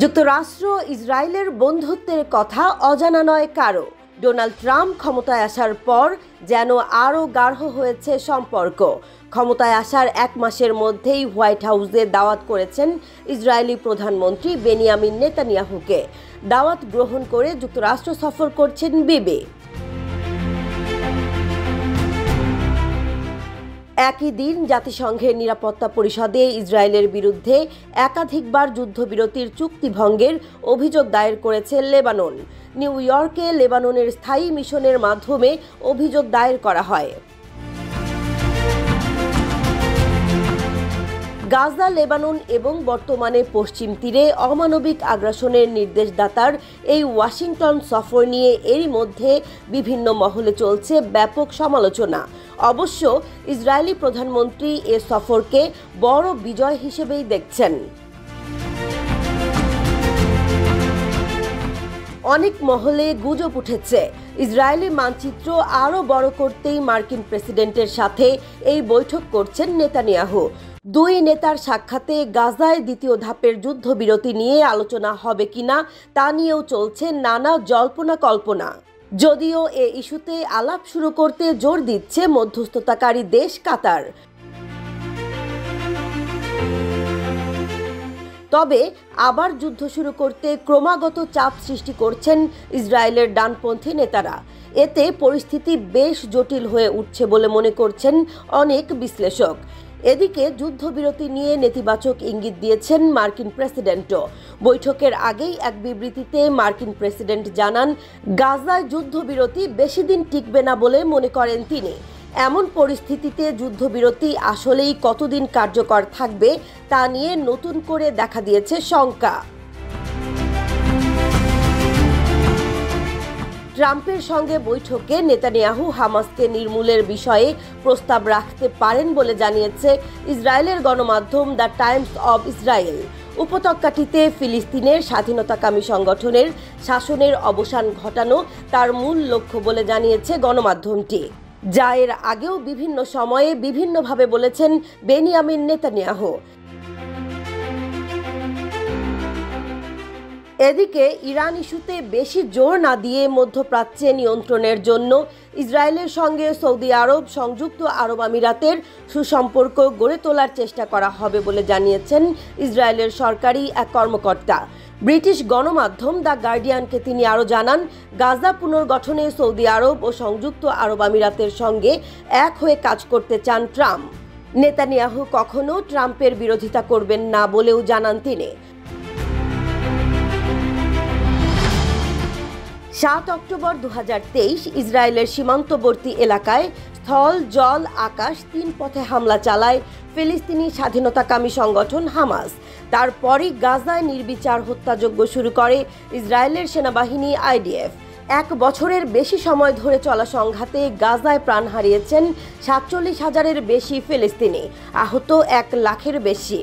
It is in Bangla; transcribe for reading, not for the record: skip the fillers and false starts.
যুক্তরাষ্ট্র ইসরায়েলের বন্ধুত্বের কথা অজানা নয় কারো। ডোনাল্ড ট্রাম্প ক্ষমতায় আসার পর যেন আরও গাঢ় হয়েছে সম্পর্ক। ক্ষমতায় আসার এক মাসের মধ্যেই হোয়াইট হাউসে দাওয়াত করেছেন ইসরায়েলি প্রধানমন্ত্রী বেনিয়ামিন নেতানিয়াহুকে। দাওয়াত গ্রহণ করে যুক্তরাষ্ট্র সফর করছেন বিবি। একই দিন জাতিসংঘের নিরাপত্তা পরিষদে ইসরায়েলের বিরুদ্ধে একাধিকবার যুদ্ধবিরতির চুক্তি ভঙ্গের অভিযোগ দায়ের করেছে লেবানন। নিউ ইয়র্কে লেবাননের স্থায়ী মিশনের মাধ্যমে অভিযোগ দায়ের করা হয়। গাজা, লেবানন এবং বর্তমানে পশ্চিম তীরে অমানবিক আগ্রাসনের নির্দেশদাতার এই ওয়াশিংটন সফর নিয়ে এরই মধ্যে বিভিন্ন মহলে চলছে ব্যাপক সমালোচনা। অবশ্য ইসরায়েলি প্রধানমন্ত্রী এ সফরকে বড় বিজয় হিসেবেই দেখছেন। অনেক মহলে গুজব উঠেছে ইসরায়েলি মানচিত্র আরও বড় করতেই মার্কিন প্রেসিডেন্টের সাথে এই বৈঠক করছেন নেতানিয়াহু। দুই নেতার সাক্ষাতে গাজায় দ্বিতীয় ধাপের যুদ্ধবিরতি নিয়ে আলোচনা হবে কিনা তা নিয়েও চলছে নানা জল্পনা কল্পনা। যদিও এ ইস্যুতে আলাপ শুরু করতে জোর দিচ্ছে মধ্যস্থতাকারী দেশ কাতার। তবে আবার যুদ্ধ শুরু করতে ক্রমাগত চাপ সৃষ্টি করছেন ইসরায়েলের ডানপন্থী নেতারা। এতে পরিস্থিতি বেশ জটিল হয়ে উঠছে বলে মনে করছেন অনেক বিশ্লেষক। এদিকে যুদ্ধবিরতি নিয়ে নেতিবাচক ইঙ্গিত দিয়েছেন মার্কিন প্রেসিডেন্টও। বৈঠকের আগেই এক বিবৃতিতে মার্কিন প্রেসিডেন্ট জানান, গাজায় যুদ্ধবিরতি বেশি দিন টিকবে না বলে মনে করেন তিনি। এমন পরিস্থিতিতে যুদ্ধবিরতি আসলেই কতদিন কার্যকর থাকবে তা নিয়ে নতুন করে দেখা দিয়েছে শঙ্কা। ট্রাম্পের সঙ্গে বৈঠকে নেতানিয়াহু হামাসকে নির্মূলের বিষয়ে প্রস্তাব রাখতে পারেন বলে জানিয়েছে ইসরায়েলের গণমাধ্যম দ্য টাইমস অব ইসরায়েল। উপত্যকাটিতে ফিলিস্তিনের স্বাধীনতাকামী সংগঠনের শাসনের অবসান ঘটানো তার মূল লক্ষ্য বলে জানিয়েছে গণমাধ্যমটি, যা এর আগেও বিভিন্ন সময়ে বিভিন্নভাবে বলেছেন বেনিয়ামিন নেতানিয়াহু। এদিকে ইরান ইস্যুতে বেশি জোর না দিয়ে মধ্যপ্রাচ্যে নিয়ন্ত্রণের জন্য ইসরায়েলের সঙ্গে সৌদি আরব, সংযুক্ত আরব আমিরাতের সুসম্পর্ক গড়ে তোলার চেষ্টা করা হবে বলে জানিয়েছেন ইসরায়েলের সরকারি এক কর্মকর্তা। ব্রিটিশ গণমাধ্যম দ্য গার্ডিয়ানকে তিনি আরও জানান, গাজা পুনর্গঠনে সৌদি আরব ও সংযুক্ত আরব আমিরাতের সঙ্গে এক হয়ে কাজ করতে চান ট্রাম্প। নেতানিয়াহু কখনো ট্রাম্পের বিরোধিতা করবেন না বলেও জানান তিনি। 7 অক্টোবর 2023 ইসরায়েলের সীমান্তবর্তী এলাকায় স্থল, জল, আকাশ 3 পথে হামলা চালায় ফিলিস্তিনি স্বাধীনতাকামী সংগঠন হামাস। তারপরই গাজায় নির্বিচার হত্যাযজ্ঞ শুরু করে ইসরায়েলের সেনাবাহিনী IDF। 1 বছরের বেশি সময় ধরে চলা সংঘাতে গাজায় প্রাণ হারিয়েছেন 47,000-এর বেশি ফিলিস্তিনি, আহত 1 লাখের বেশি।